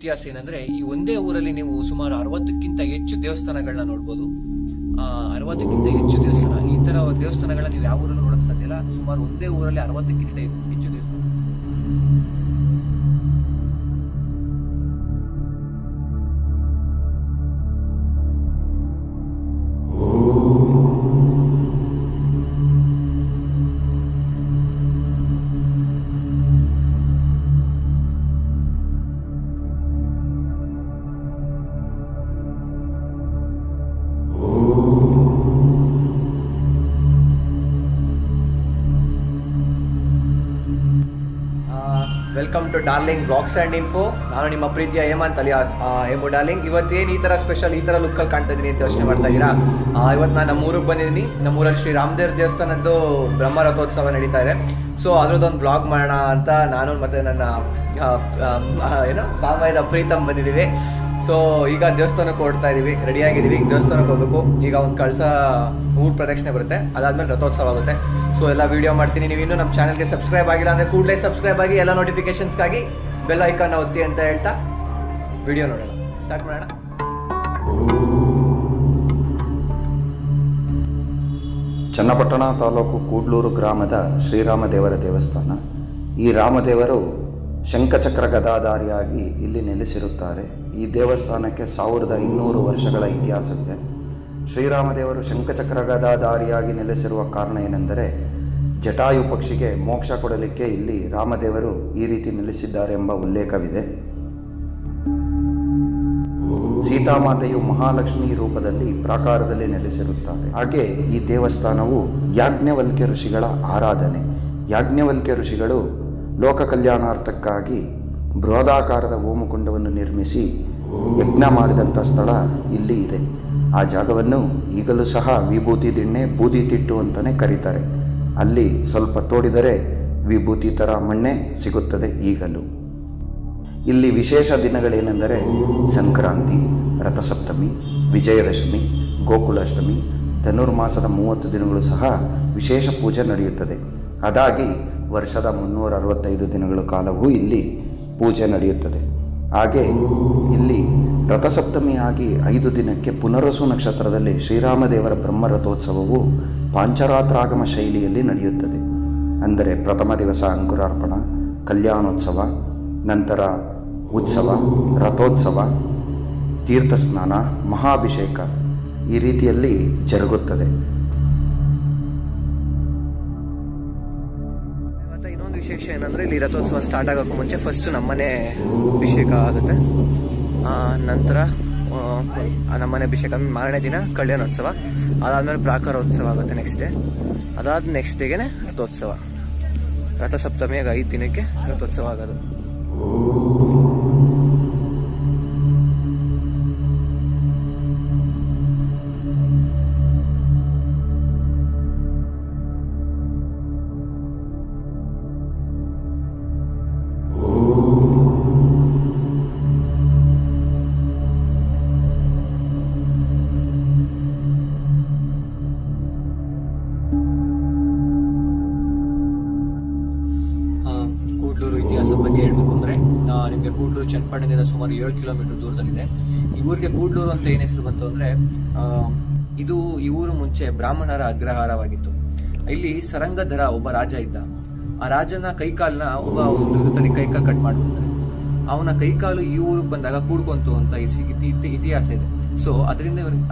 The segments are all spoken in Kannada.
ಇತಿಹಾಸ ಏನಂದ್ರೆ, ಈ ಒಂದೇ ಊರಲ್ಲಿ ನೀವು ಸುಮಾರು 60ಕ್ಕಿಂತ ಹೆಚ್ಚು ದೇವಸ್ಥಾನಗಳನ್ನ ನೋಡ್ಬೋದು. 60ಕ್ಕಿಂತ ಹೆಚ್ಚು ದೇವಸ್ಥಾನ, ಈ ತರ ದೇವಸ್ಥಾನಗಳನ್ನ ನೀವು ಯಾವ ಊರಲ್ಲೂ ನೋಡಕ್ ಸಾಧ್ಯ ಇಲ್ಲ. ಸುಮಾರು ಒಂದೇ ಊರಲ್ಲಿ 60ಕ್ಕಿಂತ ಹೆಚ್ಚು ದೇವಸ್ಥಾನ. Welcome to darling blogs and info. ನಾನು ನಿಮ್ಮ ಪ್ರೀತಿಯ ಹೇಮಂತ್ ಅಲಿಯಾಸ್ ಹೇಮು ಡಾರ್ಲಿಂಗ್. ಇವತ್ತೇನು ಈ ಥರ ಸ್ಪೆಷಲ್, ಈ ಥರ ಲುಕ್ಕಲ್ಲಿ ಕಾಣ್ತಾ ಇದ್ದೀನಿ ಅಂತ ಯೋಚನೆ ಮಾಡ್ತಾ ಇದ್ದೀರಾ? ಇವತ್ತು ನಾನು ನಮ್ಮೂರಿಗೆ ಬಂದಿದ್ದೀನಿ. ನಮ್ಮೂರಲ್ಲಿ ಶ್ರೀ ರಾಮದೇವ್ರ ದೇವಸ್ಥಾನದ್ದು ಬ್ರಹ್ಮ ರಥೋತ್ಸವ ನಡೀತಾ ಇದೆ. ಸೊ ಅದ್ರದ್ದೊಂದು ಬ್ಲಾಗ್ ಮಾಡೋಣ ಅಂತ ನಾನು ಮತ್ತು ನನ್ನ ಬಾಮೈದ ಪ್ರೀತಮ್ ಬಂದಿದ್ದೀವಿ. ಸೊ ಈಗ ದೇವಸ್ಥಾನಕ್ಕೆ ಹೊರಡ್ತಾ ಇದ್ದೀವಿ, ರೆಡಿಯಾಗಿದ್ದೀವಿ. ಈಗ ದೇವಸ್ಥಾನಕ್ಕೆ ಹೋಗಬೇಕು. ಈಗ ಒಂದು ಕಳಸ ಊರ ಪ್ರದಕ್ಷಿಣೆ ಬರುತ್ತೆ, ಅದಾದಮೇಲೆ ರಥೋತ್ಸವ ಆಗುತ್ತೆ. ಸೊ ಎಲ್ಲ ವೀಡಿಯೋ ಮಾಡ್ತೀನಿ. ನೀವು ಇನ್ನೂ ನಮ್ಮ ಚಾನಲ್ಗೆ ಸಬ್ಸ್ಕ್ರೈಬ್ ಆಗಿಲ್ಲ ಅಂದರೆ ಕೂಡಲೇ ಸಬ್ಸ್ಕ್ರೈಬ್ ಆಗಿ, ಎಲ್ಲ ನೋಟಿಫಿಕೇಶನ್ಸ್ಗಾಗಿ ಬೆಲ್ ಐಕಾನ್ನ ಒತ್ತಿ ಅಂತ ಹೇಳ್ತಾ ವಿಡಿಯೋ ನೋಡೋಣ, ಸ್ಟಾರ್ಟ್ ಮಾಡೋಣ. ಚನ್ನಪಟ್ಟಣ ತಾಲೂಕು ಕೂಡ್ಲೂರು ಗ್ರಾಮದ ಶ್ರೀರಾಮದೇವರ ದೇವಸ್ಥಾನ. ಈ ರಾಮದೇವರು ಶಂಖಚಕ್ರ ಗದಾಧಾರಿಯಾಗಿ ಇಲ್ಲಿ ನೆಲೆಸಿರುತ್ತಾರೆ. ಈ ದೇವಸ್ಥಾನಕ್ಕೆ 1200 ವರ್ಷಗಳ ಇತಿಹಾಸವಿದೆ. ಶ್ರೀರಾಮದೇವರು ಶಂಖಚಕ್ರ ಗದಾಧಾರಿಯಾಗಿ ನೆಲೆಸಿರುವ ಕಾರಣ ಏನೆಂದರೆ, ಜಟಾಯು ಪಕ್ಷಿಗೆ ಮೋಕ್ಷ ಕೊಡಲಿಕ್ಕೆ ಇಲ್ಲಿ ರಾಮದೇವರು ಈ ರೀತಿ ನೆಲೆಸಿದ್ದಾರೆ ಎಂಬ ಉಲ್ಲೇಖವಿದೆ. ಸೀತಾಮಾತೆಯು ಮಹಾಲಕ್ಷ್ಮಿ ರೂಪದಲ್ಲಿ ಪ್ರಾಕಾರದಲ್ಲಿ ನೆಲೆಸಿರುತ್ತಾರೆ. ಹಾಗೆ ಈ ದೇವಸ್ಥಾನವು ಯಾಜ್ಞವಲ್ಕ್ಯ ಋಷಿಗಳ ಆರಾಧನೆ. ಯಾಜ್ಞವಲ್ಕ್ಯ ಋಷಿಗಳು ಲೋಕ ಕಲ್ಯಾಣಾರ್ಥಕ್ಕಾಗಿ ಬೃಹದಾಕಾರದ ಹೋಮಕುಂಡವನ್ನು ನಿರ್ಮಿಸಿ ಯಜ್ಞ ಮಾಡಿದಂಥ ಸ್ಥಳ ಇಲ್ಲಿ ಇದೆ. ಆ ಜಾಗವನ್ನು ಈಗಲೂ ಸಹ ವಿಭೂತಿ ದಿಣ್ಣೆ, ಬೂದಿ ತಿಟ್ಟು ಅಂತಲೇ ಕರೀತಾರೆ. ಅಲ್ಲಿ ಸ್ವಲ್ಪ ತೋಡಿದರೆ ವಿಭೂತಿ ಥರ ಮಣ್ಣೆ ಸಿಗುತ್ತದೆ ಈಗಲೂ. ಇಲ್ಲಿ ವಿಶೇಷ ದಿನಗಳೇನೆಂದರೆ ಸಂಕ್ರಾಂತಿ, ರಥಸಪ್ತಮಿ, ವಿಜಯದಶಮಿ, ಗೋಕುಲಾಷ್ಟಮಿ, ಧನುರ್ಮಾಸದ 30 ದಿನಗಳು ಸಹ ವಿಶೇಷ ಪೂಜೆ ನಡೆಯುತ್ತದೆ. ಅದಾಗಿ ವರ್ಷದ 365 ದಿನಗಳ ಕಾಲವೂ ಇಲ್ಲಿ ಪೂಜೆ ನಡೆಯುತ್ತದೆ. ಹಾಗೆ ಇಲ್ಲಿ ರಥಸಪ್ತಮಿಯಾಗಿ 5 ದಿನಕ್ಕೆ ಪುನರಸು ನಕ್ಷತ್ರದಲ್ಲಿ ಶ್ರೀರಾಮದೇವರ ಬ್ರಹ್ಮರಥೋತ್ಸವವು ಪಾಂಚರಾತ್ರಾಗಮ ಶೈಲಿಯಲ್ಲಿ ನಡೆಯುತ್ತದೆ. ಅಂದರೆ ಪ್ರಥಮ ದಿವಸ ಅಂಕುರಾರ್ಪಣ, ಕಲ್ಯಾಣೋತ್ಸವ, ನಂತರ ಉತ್ಸವ, ರಥೋತ್ಸವ, ತೀರ್ಥಸ್ನಾನ, ಮಹಾಭಿಷೇಕ ಈ ರೀತಿಯಲ್ಲಿ ಜರುಗುತ್ತದೆ. ಇನ್ನೊಂದು ವಿಶೇಷ ಏನಂದ್ರೆ, ಇಲ್ಲಿ ರಥೋತ್ಸವ ಸ್ಟಾರ್ಟ್ ಆಗೋಕ್ಕೂ ಮುಂಚೆ ಫಸ್ಟ್ ನಮ್ಮನೆ ಅಭಿಷೇಕ ಆಗುತ್ತೆ. ನಂತರ ನಮ್ಮನೆ ಅಭಿಷೇಕ ಮಾರನೇ ದಿನ ಕಲ್ಯಾಣೋತ್ಸವ, ಅದಾದ್ಮೇಲೆ ಪ್ರಾಕಾರೋತ್ಸವ ಆಗುತ್ತೆ ನೆಕ್ಸ್ಟ್ ಡೇ. ಅದಾದ ನೆಕ್ಸ್ಟ್ ಡೇಗೆ ರಥೋತ್ಸವ. ರಥಸಪ್ತಮಿಯಾಗ 5 ದಿನಕ್ಕೆ ರಥೋತ್ಸವ ಆಗೋದು. ಕೂಡ್ಲೂರು ಇತಿಹಾಸದ ಬಗ್ಗೆ ಹೇಳ್ಬೇಕು ಅಂದ್ರೆ, ನಿಮಗೆ ಕೂಡ್ಲೂರು ಚನ್ನಪಟ್ಟಣದಿಂದ ಸುಮಾರು 7 ಕಿಲೋಮೀಟರ್ ದೂರದಲ್ಲಿದೆ. ಈ ಊರಿಗೆ ಕೂಡ್ಲೂರು ಅಂತ ಏನ್ ಹೆಸರು ಬಂತು ಅಂದ್ರೆ, ಈ ಊರು ಮುಂಚೆ ಬ್ರಾಹ್ಮಣರ ಅಗ್ರಹಾರವಾಗಿತ್ತು. ಇಲ್ಲಿ ಸರಂಗಧರ ಒಬ್ಬ ರಾಜ ಇದ್ದ. ಆ ರಾಜನ ಕೈಕಾಲ್ನ ಒಬ್ಬ ಕೈಕಾಲು ಕಟ್ ಮಾಡ್ಬಿಡ್ತಾರೆ. ಅವನ ಕೈಕಾಲು ಈ ಊರಿಗೆ ಬಂದಾಗ ಕೂಡ್ಕೊಂತು ಅಂತ ಇತಿಹಾಸ ಇದೆ. ಸೊ ಅದರಿಂದ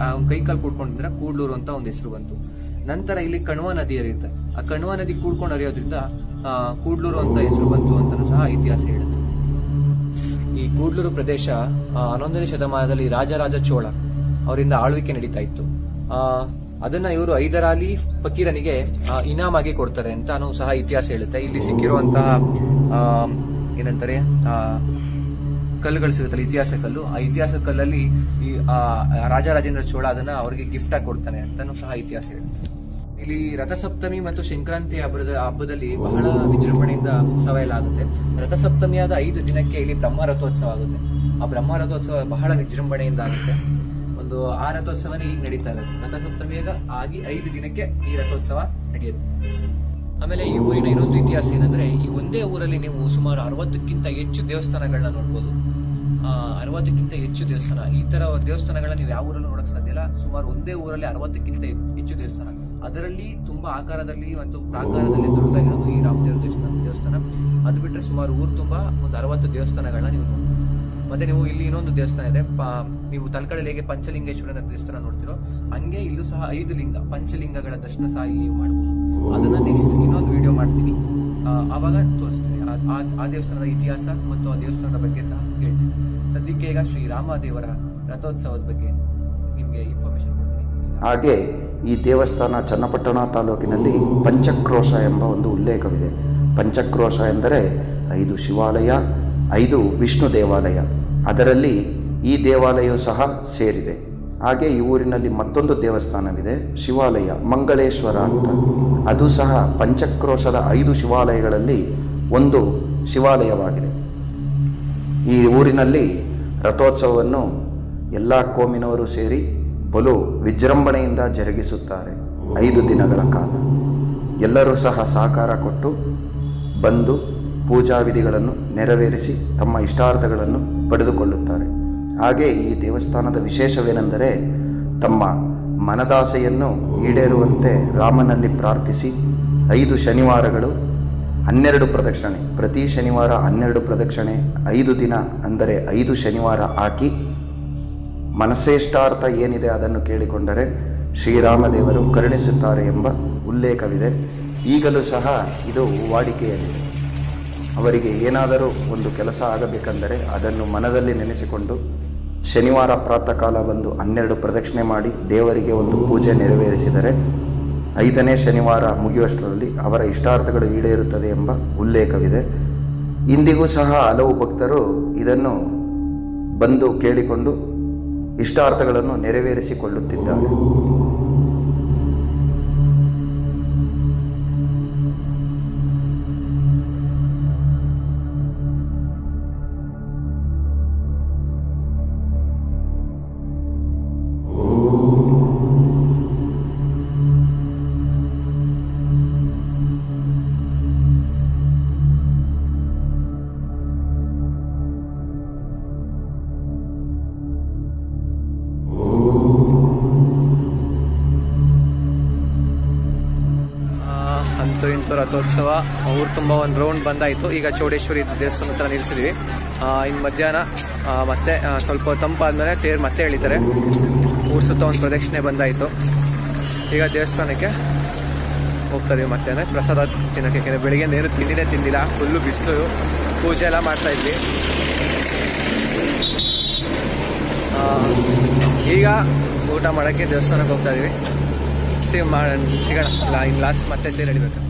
ಕೈಕಾಲು ಕೂಡ್ಕೊಂಡಿದ್ರೆ ಕೂಡ್ಲೂರು ಅಂತ ಒಂದು ಹೆಸರು ಬಂತು. ನಂತರ ಇಲ್ಲಿ ಕಣ್ವ ನದಿ ಹರಿಯುತ್ತೆ. ಆ ಕಣ್ವ ನದಿ ಕೂಡ್ಕೊಂಡು ಹರಿಯೋದ್ರಿಂದ ಕೂಡ್ಲೂರು ಅಂತ ಹೆಸರು ಬಂತು ಅಂತ ಸಹ ಇತಿಹಾಸ ಹೇಳುತ್ತೆ. ಈ ಕೂಡ್ಲೂರು ಪ್ರದೇಶ 11ನೇ ಶತಮಾನದಲ್ಲಿ ರಾಜರಾಜ ಚೋಳ ಅವರಿಂದ ಆಳ್ವಿಕೆ ನಡೀತಾ ಇತ್ತು. ಅದನ್ನ ಇವರು ಹೈದರಾಲಿ ಫಕೀರನಿಗೆ ಇನಾಮಾಗಿ ಕೊಡ್ತಾರೆ ಅಂತಾನು ಸಹ ಇತಿಹಾಸ ಹೇಳುತ್ತೆ. ಇಲ್ಲಿ ಸಿಕ್ಕಿರುವಂತಹ ಏನಂತಾರೆ ಕಲ್ಲುಗಳು ಸಿಗುತ್ತಲ್ಲ, ಇತಿಹಾಸ ಕಲ್ಲು. ಆ ಇತಿಹಾಸ ಕಲ್ಲಲ್ಲಿ ಈ ರಾಜರಾಜೇಂದ್ರ ಚೋಳ ಅದನ್ನ ಅವರಿಗೆ ಗಿಫ್ಟ್ ಆಗಿ ಕೊಡ್ತಾನೆ ಅಂತಾನು ಸಹ ಇತಿಹಾಸ ಹೇಳುತ್ತೆ. ಇಲ್ಲಿ ರಥಸಪ್ತಮಿ ಮತ್ತು ಸಂಕ್ರಾಂತಿ ಹಬ್ಬದಲ್ಲಿ ಬಹಳ ವಿಜೃಂಭಣೆಯಿಂದ ಉತ್ಸವ ಎಲ್ಲ ಆಗುತ್ತೆ. ರಥಸಪ್ತಮಿಯಾದ 5 ದಿನಕ್ಕೆ ಇಲ್ಲಿ ಬ್ರಹ್ಮ ರಥೋತ್ಸವ ಆಗುತ್ತೆ. ಆ ಬ್ರಹ್ಮ ರಥೋತ್ಸವ ಬಹಳ ವಿಜೃಂಭಣೆಯಿಂದ ಆಗುತ್ತೆ. ಒಂದು 6 ರಥೋತ್ಸವನೇ ಈಗ ನಡೀತಾ ಇರೋದು. ರಥಸಪ್ತಮಿಯಾಗ ಆಗಿ 5 ದಿನಕ್ಕೆ ಈ ರಥೋತ್ಸವ ನಡೆಯುತ್ತೆ. ಆಮೇಲೆ ಈ ಊರಿನ ಇನ್ನೊಂದು ಇತಿಹಾಸ ಏನಂದ್ರೆ, ಈ ಒಂದೇ ಊರಲ್ಲಿ ನೀವು ಸುಮಾರು 60ಕ್ಕಿಂತ ಹೆಚ್ಚು ದೇವಸ್ಥಾನಗಳನ್ನ ನೋಡ್ಬೋದು. 60ಕ್ಕಿಂತ ಹೆಚ್ಚು ದೇವಸ್ಥಾನ. ಈ ತರ ದೇವಸ್ಥಾನಗಳನ್ನ ನೀವು ಯಾವ ಊರಲ್ಲೂ ನೋಡಕ್ ಸಾಧ್ಯ ಇಲ್ಲ. ಸುಮಾರು ಒಂದೇ ಊರಲ್ಲಿ 60ಕ್ಕಿಂತ ಹೆಚ್ಚು ದೇವಸ್ಥಾನ, ಅದರಲ್ಲಿ ತುಂಬಾ ಆಕಾರದಲ್ಲಿ ಮತ್ತು ಪ್ರಾಕಾರದಲ್ಲಿ ದೊಡ್ಡದಾಗಿರೋದು ಈ ರಾಮದೇವ್ರ ದೇವಸ್ಥಾನ. ಅದು ಬಿಟ್ಟರೆ ಸುಮಾರು ಊರು ತುಂಬಾ ಒಂದು 60 ದೇವಸ್ಥಾನಗಳನ್ನ ನೀವು ನೋಡ್ಬೋದು. ಮತ್ತೆ ನೀವು ಇಲ್ಲಿ ಇನ್ನೊಂದು ದೇವಸ್ಥಾನ ಇದೆ, ನೀವು ತಲಕಡಲ್ಲಿ ಹೇಗೆ ಪಂಚಲಿಂಗೇಶ್ವರನ ದೇವಸ್ಥಾನ ನೋಡ್ತಿರೋ ಹಂಗೆ ಇಲ್ಲೂ ಸಹ 5 ಲಿಂಗ ಪಂಚಲಿಂಗಗಳ ದರ್ಶನ ಸಹ ಇಲ್ಲಿ ನೀವು ಮಾಡ್ಬೋದು. ಅದನ್ನ ನೆಕ್ಸ್ಟ್ ಇನ್ನೊಂದು ವಿಡಿಯೋ ಮಾಡ್ತೀನಿ, ಆವಾಗ ತೋರಿಸ್ತೀನಿ ಆ ದೇವಸ್ಥಾನದ ಇತಿಹಾಸ ಮತ್ತು ಆ ದೇವಸ್ಥಾನದ ಬಗ್ಗೆ ಸಹ ಹೇಳ್ತೀನಿ. ಸದ್ಯಕ್ಕೆ ಈಗ ಶ್ರೀರಾಮದೇವರ ರಥೋತ್ಸವದ ಬಗ್ಗೆ ನಿಮ್ಗೆ ಇನ್ಫಾರ್ಮೇಶನ್ ಕೊಡ್ತೀನಿ. ಹಾಗೆ ಈ ದೇವಸ್ಥಾನ ಚನ್ನಪಟ್ಟಣ ತಾಲೂಕಿನಲ್ಲಿ ಪಂಚಕ್ರೋಶ ಎಂಬ ಒಂದು ಉಲ್ಲೇಖವಿದೆ. ಪಂಚಕ್ರೋಶ ಎಂದರೆ 5 ಶಿವಾಲಯ, 5 ವಿಷ್ಣು ದೇವಾಲಯ, ಅದರಲ್ಲಿ ಈ ದೇವಾಲಯವು ಸಹ ಸೇರಿದೆ. ಹಾಗೆ ಈ ಊರಿನಲ್ಲಿ ಮತ್ತೊಂದು ದೇವಸ್ಥಾನವಿದೆ, ಶಿವಾಲಯ ಮಂಗಳೇಶ್ವರ ಅಂತ. ಅದು ಸಹ ಪಂಚಕ್ರೋಶದ 5 ಶಿವಾಲಯಗಳಲ್ಲಿ ಒಂದು ಶಿವಾಲಯವಾಗಿದೆ. ಈ ಊರಿನಲ್ಲಿ ರಥೋತ್ಸವವನ್ನು ಎಲ್ಲ ಕೋಮಿನವರು ಸೇರಿ ಬಲು ವಿಜೃಂಭಣೆಯಿಂದ ಜರುಗಿಸುತ್ತಾರೆ. 5 ದಿನಗಳ ಕಾಲ ಎಲ್ಲರೂ ಸಹ ಸಹಕಾರ ಕೊಟ್ಟು ಬಂದು ಪೂಜಾ ವಿಧಿಗಳನ್ನು ನೆರವೇರಿಸಿ ತಮ್ಮ ಇಷ್ಟಾರ್ಥಗಳನ್ನು ಪಡೆದುಕೊಳ್ಳುತ್ತಾರೆ. ಹಾಗೆ ಈ ದೇವಸ್ಥಾನದ ವಿಶೇಷವೇನೆಂದರೆ ತಮ್ಮ ಮನದಾಸೆಯನ್ನು ಈಡೇರುವಂತೆ ರಾಮನಲ್ಲಿ ಪ್ರಾರ್ಥಿಸಿ 5 ಶನಿವಾರಗಳು 12 ಪ್ರದಕ್ಷಿಣೆ, ಪ್ರತಿ ಶನಿವಾರ 12 ಪ್ರದಕ್ಷಿಣೆ, 5 ದಿನ ಅಂದರೆ 5 ಶನಿವಾರ ಹಾಕಿ ಮನಸ್ಸೇಷ್ಟಾರ್ಥ ಏನಿದೆ ಅದನ್ನು ಕೇಳಿಕೊಂಡರೆ ಶ್ರೀರಾಮದೇವರು ಕರುಣಿಸುತ್ತಾರೆ ಎಂಬ ಉಲ್ಲೇಖವಿದೆ. ಈಗಲೂ ಸಹ ಇದು ವಾಡಿಕೆಯಲ್ಲಿದೆ. ಅವರಿಗೆ ಏನಾದರೂ ಒಂದು ಕೆಲಸ ಆಗಬೇಕೆಂದರೆ ಅದನ್ನು ಮನದಲ್ಲಿ ನೆನೆಸಿಕೊಂಡು ಶನಿವಾರ ಪ್ರಾತಃ ಕಾಲ ಬಂದು 12 ಪ್ರದಕ್ಷಿಣೆ ಮಾಡಿ ದೇವರಿಗೆ ಒಂದು ಪೂಜೆ ನೆರವೇರಿಸಿದರೆ 5ನೇ ಶನಿವಾರ ಮುಗಿಯುವಷ್ಟರಲ್ಲಿ ಅವರ ಇಷ್ಟಾರ್ಥಗಳು ಈಡೇರುತ್ತದೆ ಎಂಬ ಉಲ್ಲೇಖವಿದೆ. ಇಂದಿಗೂ ಸಹ ಹಲವು ಭಕ್ತರು ಇದನ್ನು ಬಂದು ಕೇಳಿಕೊಂಡು ಇಷ್ಟಾರ್ಥಗಳನ್ನು ನೆರವೇರಿಸಿಕೊಳ್ಳುತ್ತಿದ್ದಾರೆ. ಅಂತೂ ಇಂತೂ ರಥೋತ್ಸವ ಊರು ತುಂಬ ಒಂದು ರೌಂಡ್ ಬಂದಾಯಿತು. ಈಗ ಚೌಡೇಶ್ವರಿ ದೇವಸ್ಥಾನ ಹತ್ರ ನಿಲ್ಲಿಸಿದ್ವಿ. ಇನ್ನು ಮಧ್ಯಾಹ್ನ ಮತ್ತೆ ಸ್ವಲ್ಪ ತಂಪಾದ್ಮೇಲೆ ತೇರು ಮತ್ತೆ ಎಳಿತಾರೆ. ಊರು ಸುತ್ತ ಒಂದು ಪ್ರದಕ್ಷಿಣೆ ಬಂದಾಯಿತು. ಈಗ ದೇವಸ್ಥಾನಕ್ಕೆ ಹೋಗ್ತಾ ಇದೀವಿ. ಮತ್ತೆ ಪ್ರಸಾದ ತಿನ್ನೋಕ್ಕೆ, ಬೆಳಿಗ್ಗೆ ಏನು ತಿಂಡಿನೇ ತಿಂದಿಲ್ಲ, ಫುಲ್ಲು ಬಿಸಿಲು, ಪೂಜೆ ಎಲ್ಲ ಮಾಡ್ತಾ ಇದ್ವಿ. ಈಗ ಊಟ ಮಾಡೋಕ್ಕೆ ದೇವಸ್ಥಾನಕ್ಕೆ ಹೋಗ್ತಾ ಇದೀವಿ. ಸಿಗೋಣ ಇನ್ನು ಲಾಸ್ಟ್ ಮತ್ತೆ ತೇರು ಎಳಿಬೇಕು.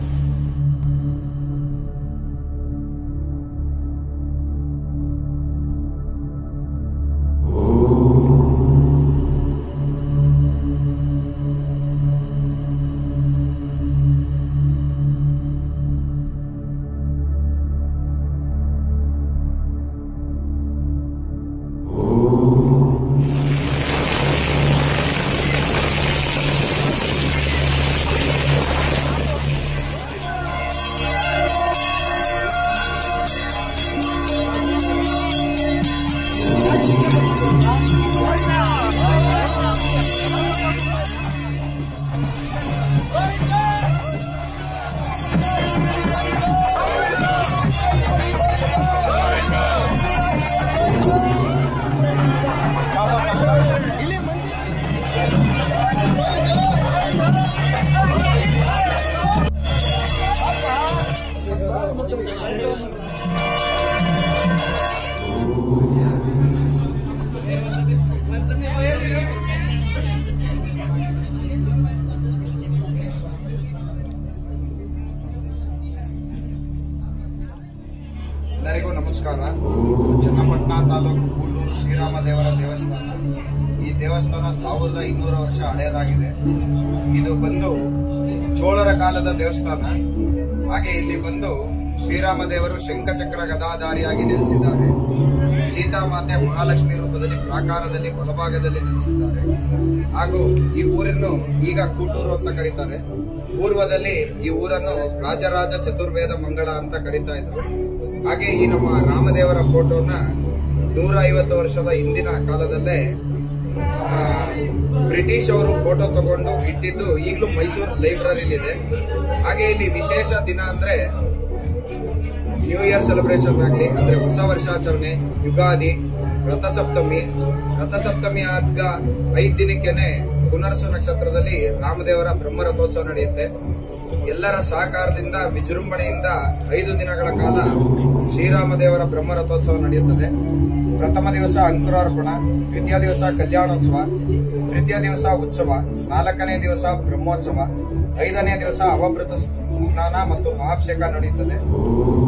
ಎಲ್ಲರಿಗೂ ನಮಸ್ಕಾರ. ಚನ್ನಪಟ್ಟಣ ತಾಲೂಕು ಕೂಡೂರು ಶ್ರೀರಾಮದೇವರ ದೇವಸ್ಥಾನ. ಈ ದೇವಸ್ಥಾನ 1200 ವರ್ಷ ಹಳೆಯದಾಗಿದೆ. ಇದು ಬಂದು ಚೋಳರ ಕಾಲದ ದೇವಸ್ಥಾನ. ಹಾಗೆ ಇಲ್ಲಿ ಬಂದು ಶ್ರೀರಾಮದೇವರು ಶಂಖಚಕ್ರ ಗದಾಧಾರಿಯಾಗಿ ನೆಲೆಸಿದ್ದಾರೆ. ಸೀತಾಮಾತೆ ಮಹಾಲಕ್ಷ್ಮಿ ರೂಪದಲ್ಲಿ ಪ್ರಾಕಾರದಲ್ಲಿ ಬಲಭಾಗದಲ್ಲಿ ನೆಲೆಸಿದ್ದಾರೆ. ಹಾಗೂ ಈ ಊರನ್ನು ಈಗ ಕೂಟೂರು ಅಂತ ಕರೀತಾರೆ. ಪೂರ್ವದಲ್ಲಿ ಈ ಊರನ್ನು ರಾಜರಾಜ ಚತುರ್ವೇದ ಮಂಗಳ ಅಂತ ಕರೀತಾ ಇದ್ರು. ಹಾಗೆ ಈ ನಮ್ಮ ರಾಮದೇವರ ಫೋಟೋನ 150 ವರ್ಷದ ಹಿಂದಿನ ಕಾಲದಲ್ಲೇ ಬ್ರಿಟಿಷ್ ಅವರು ಫೋಟೋ ತಗೊಂಡು ಇಟ್ಟಿದ್ದು ಈಗಲೂ ಮೈಸೂರು ಲೈಬ್ರರಿಲಿದೆ. ಹಾಗೆ ಇಲ್ಲಿ ವಿಶೇಷ ದಿನ ಅಂದ್ರೆ ನ್ಯೂ ಇಯರ್ ಸೆಲೆಬ್ರೇಷನ್ ಆಗಲಿ, ಅಂದ್ರೆ ಹೊಸ ವರ್ಷಾಚರಣೆ, ಯುಗಾದಿ, ರಥಸಪ್ತಮಿ ಆದ 5 ದಿನಕ್ಕೇನೆ ಪುನರ್ಸು ನಕ್ಷತ್ರದಲ್ಲಿ ರಾಮದೇವರ ಬ್ರಹ್ಮರಥೋತ್ಸವ ನಡೆಯುತ್ತೆ. ಎಲ್ಲರ ಸಹಕಾರದಿಂದ ವಿಜೃಂಭಣೆಯಿಂದ 5 ದಿನಗಳ ಕಾಲ ಶ್ರೀರಾಮದೇವರ ಬ್ರಹ್ಮರಥೋತ್ಸವ ನಡೆಯುತ್ತದೆ. ಪ್ರಥಮ ದಿವಸ ಅಂಕುರಾರ್ಪಣ, ದ್ವಿತೀಯ ದಿವಸ ಕಲ್ಯಾಣೋತ್ಸವ, ತೃತೀಯ ದಿವಸ ಉತ್ಸವ, 4ನೇ ದಿವಸ ಬ್ರಹ್ಮೋತ್ಸವ, 5ನೇ ದಿವಸ ಅವಭೃತ ಸ್ನಾನ ಮತ್ತು ಮಹಾಭಿಷೇಕ ನಡೆಯುತ್ತದೆ.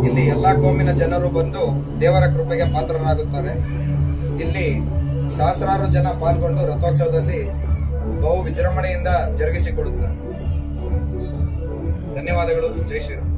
ಇಲ್ಲಿ ಎಲ್ಲಾ ಕೋಮಿನ ಜನರು ಬಂದು ದೇವರ ಕೃಪೆಗೆ ಪಾತ್ರರಾಗುತ್ತಾರೆ. ಇಲ್ಲಿ ಸಹಸ್ರಾರು ಜನ ಪಾಲ್ಗೊಂಡು ರಥೋತ್ಸವದಲ್ಲಿ ಬಹು ವಿಜೃಂಭಣೆಯಿಂದ ಜರುಗಿಸಿಕೊಡುತ್ತಾರೆ. ಧನ್ಯವಾದಗಳು. ಜೈ ಶ್ರೀರಾಮ್.